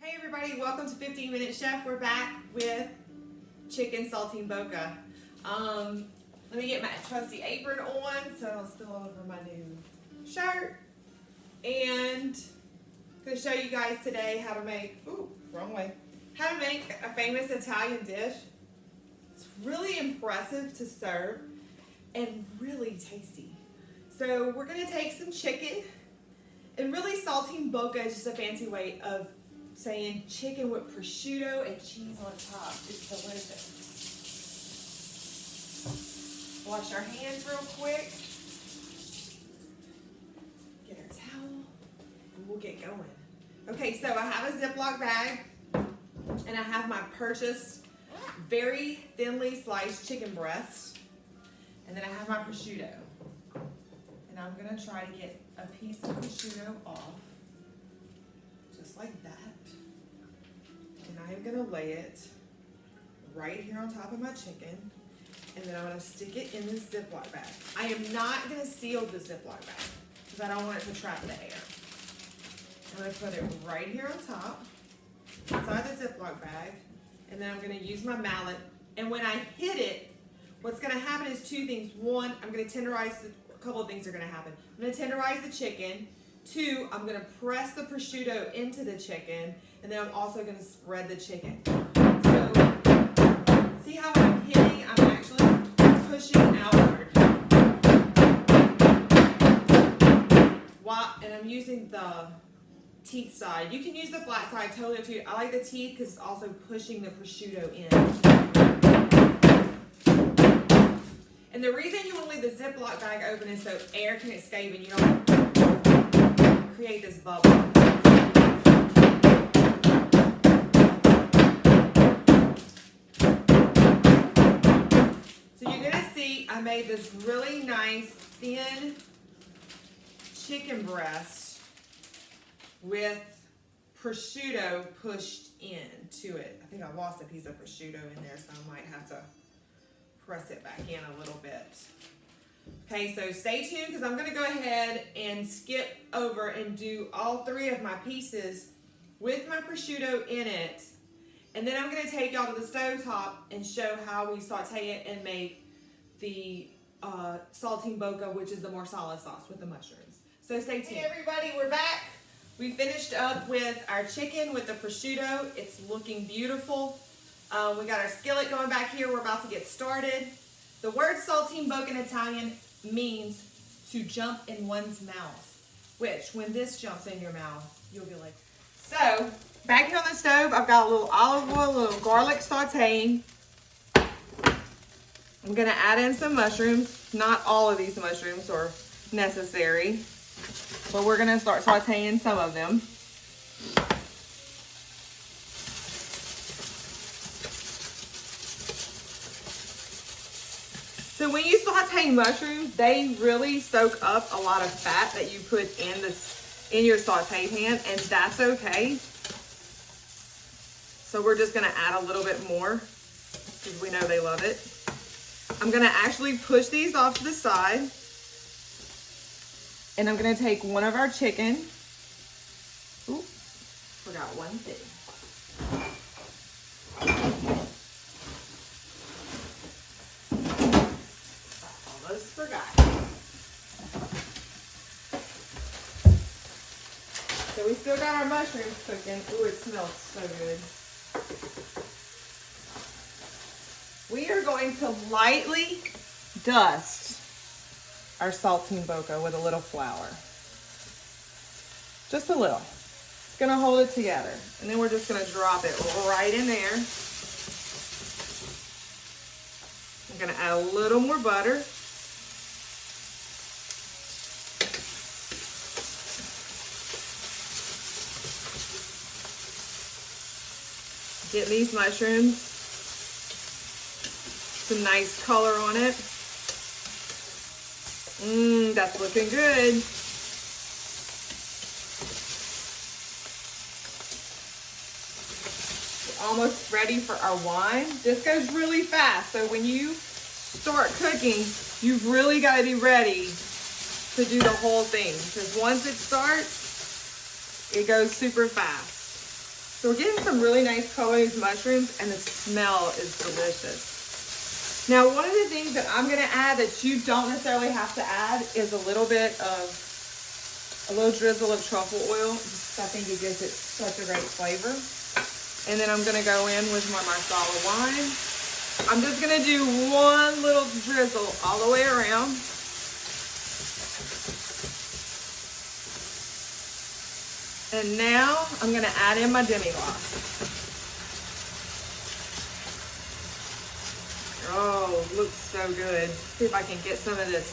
Hey everybody, welcome to 15 Minute Chef. We're back with chicken saltimbocca. Let me get my trusty apron on so I don't spill over my new shirt. And I'm going to show you guys today how to make, how to make a famous Italian dish. It's really impressive to serve and really tasty. So we're going to take some chicken, and really saltimbocca is just a fancy way of saying chicken with prosciutto and cheese on top. It's delicious. Wash our hands real quick. Get our towel, and we'll get going. Okay, so I have a Ziploc bag, and I have my purchased very thinly sliced chicken breast, and then I have my prosciutto. And I'm gonna try to get a piece of prosciutto off, just like that. And I am gonna lay it right here on top of my chicken, and then I'm gonna stick it in this Ziploc bag. I am not gonna seal the Ziploc bag because I don't want it to trap the air. I'm gonna put it right here on top, inside the Ziploc bag, and then I'm gonna use my mallet. And when I hit it, what's gonna happen is two things. One, I'm gonna tenderize a couple of things are gonna happen. I'm gonna tenderize the chicken. Two, I'm gonna press the prosciutto into the chicken, and then I'm also gonna spread the chicken. So, see how when I'm hitting, I'm actually pushing outward. And I'm using the teeth side. You can use the flat side, totally up to you. I like the teeth because it's also pushing the prosciutto in. And the reason you want to leave the Ziploc bag open is so air can escape and you don't create this bubble. So you're gonna see I made this really nice thin chicken breast with prosciutto pushed into it. I think I lost a piece of prosciutto in there, so I might have to press it back in a little bit. Okay, so stay tuned because I'm gonna go ahead and skip over and do all three of my pieces with my prosciutto in it. And then I'm gonna take y'all to the stove top and show how we saute it and make the saltimbocca, which is the Marsala sauce with the mushrooms. So stay tuned. Hey everybody, we're back. We finished up with our chicken with the prosciutto. It's looking beautiful. We got our skillet going back here. We're about to get started. The word saltimbocca in Italian means to jump in one's mouth, which when this jumps in your mouth, you'll be like, so back here on the stove, I've got a little olive oil, a little garlic sauteing. I'm gonna add in some mushrooms. Not all of these mushrooms are necessary, but we're gonna start sauteing some of them. So when you saute mushrooms, they really soak up a lot of fat that you put in your saute pan, and that's okay. So we're just gonna add a little bit more because we know they love it. I'm gonna actually push these off to the side, and I'm gonna take one of our chicken. Ooh, forgot one thing. Almost forgot. So we still got our mushrooms cooking. Ooh, it smells so good. We are going to lightly dust our saltimbocca with a little flour. Just a little. It's gonna hold it together. And then we're just gonna drop it right in there. I'm gonna add a little more butter. Get these mushrooms some nice color on it. That's looking good. We're almost ready for our wine. This goes really fast, so when you start cooking, you've really got to be ready to do the whole thing, because once it starts, it goes super fast. So we're getting some really nice color in these mushrooms, and the smell is delicious. Now, one of the things that I'm gonna add that you don't necessarily have to add is a little drizzle of truffle oil. I think it gives it such a great flavor. And then I'm gonna go in with my Marsala wine. I'm just gonna do one little drizzle all the way around. And now I'm gonna add in my demi-glace. Oh, looks so good. See if I can get some of this.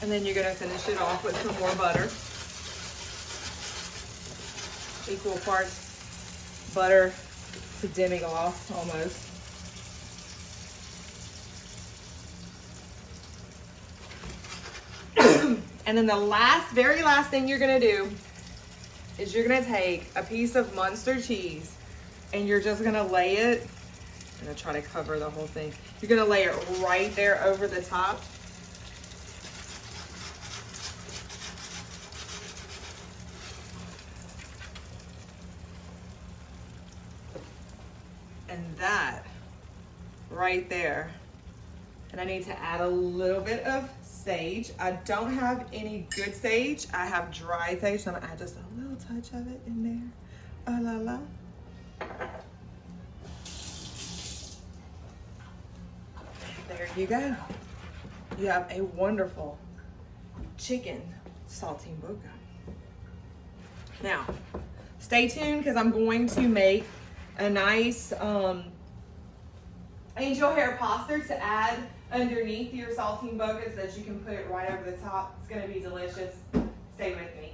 And then you're gonna finish it off with some more butter. Equal parts butter to demi-glace almost. And then the very last thing you're gonna do is you're gonna take a piece of Munster cheese and you're just gonna lay it, I'm gonna try to cover the whole thing. You're gonna lay it right there over the top. And that right there. And I need to add a little bit of sage. I don't have any good sage. I have dry sage, so I'm gonna add just a little touch of it in there. Oh la la. There you go. You have a wonderful chicken saltimbocca. Now, stay tuned because I'm going to make a nice angel hair pasta to add underneath your saltimbocca so that you can put it right over the top. It's going to be delicious. Stay with me.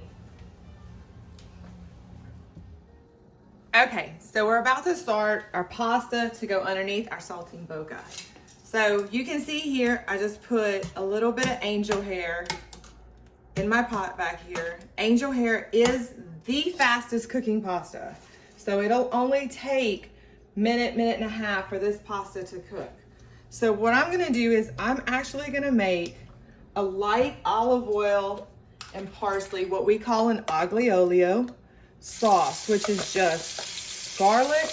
Okay, so we're about to start our pasta to go underneath our saltimbocca. So you can see here, I just put a little bit of angel hair in my pot back here. Angel hair is the fastest cooking pasta. So it'll only take minute and a half for this pasta to cook. So what I'm gonna do is I'm actually gonna make a light olive oil and parsley, what we call an aglio sauce, which is just garlic,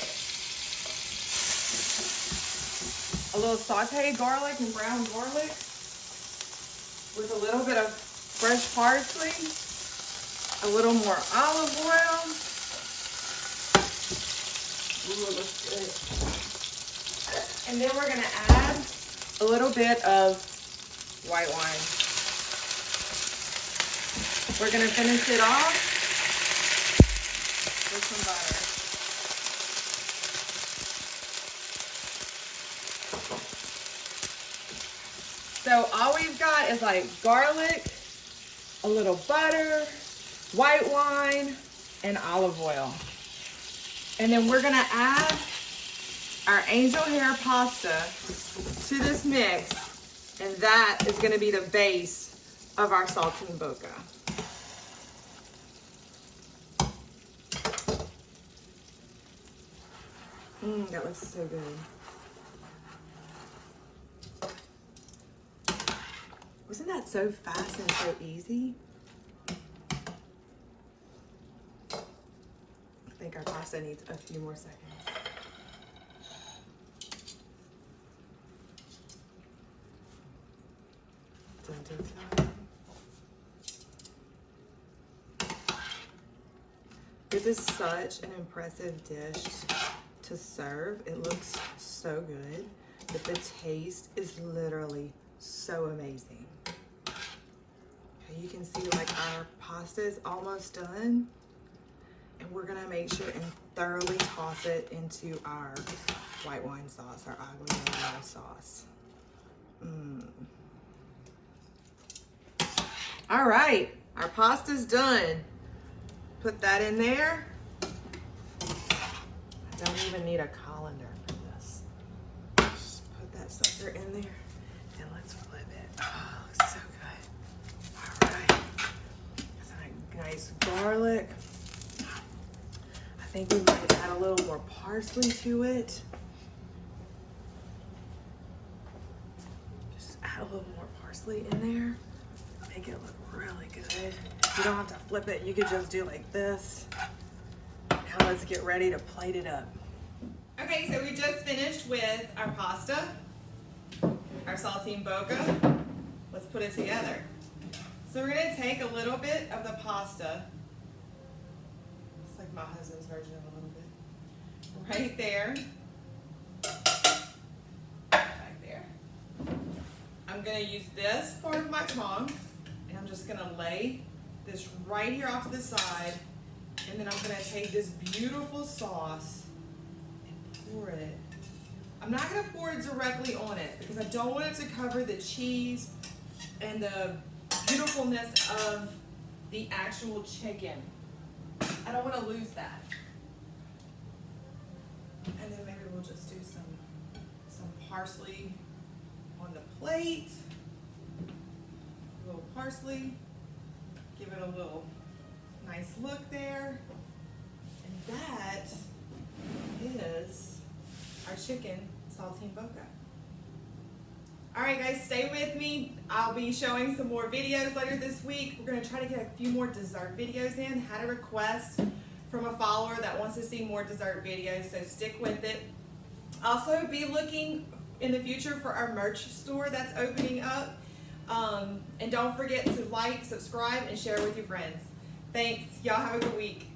a little sauteed garlic and brown garlic with a little bit of fresh parsley, a little more olive oil. Ooh, it looks good. And then we're gonna add a little bit of white wine. We're gonna finish it off with some butter. So all we've got is like garlic, a little butter, white wine, and olive oil. And then we're gonna add our angel hair pasta to this mix, and that is gonna be the base of our saltimbocca. That looks so good. Wasn't that so fast and so easy? I think our pasta needs a few more seconds. Dun, dun, dun. This is such an impressive dish to serve. It looks so good, but the taste is literally so amazing. Okay, you can see like our pasta is almost done, and we're gonna make sure and thoroughly toss it into our white wine sauce, our aglio sauce. All right, our pasta's done. Put that in there. I don't even need a colander for this. Just put that sucker in there and let's flip it. Oh, looks so good. All right. Some nice garlic. I think we might add a little more parsley to it. Just add a little more parsley in there. make it look really good. You don't have to flip it. You could just do like this. Now let's get ready to plate it up. Okay, so we just finished with our pasta, our saltimbocca. Let's put it together. So we're gonna take a little bit of the pasta. It's like my husband's version of a little bit. Right there. Back there. I'm gonna use this part of my tongue, and I'm just gonna lay this right here off to the side, and then I'm gonna take this beautiful sauce and pour it. I'm not gonna pour it directly on it because I don't want it to cover the cheese and the beautifulness of the actual chicken. I don't want to lose that. And then maybe we'll just do some parsley on the plate. A little parsley. Give it a little nice look there. And that is our chicken saltimbocca. All right, guys, stay with me. I'll be showing some more videos later this week. We're gonna try to get a few more dessert videos in. Had a request from a follower that wants to see more dessert videos, so stick with it. Also, be looking in the future for our merch store that's opening up. And don't forget to like, subscribe, and share with your friends. Thanks. Y'all have a good week.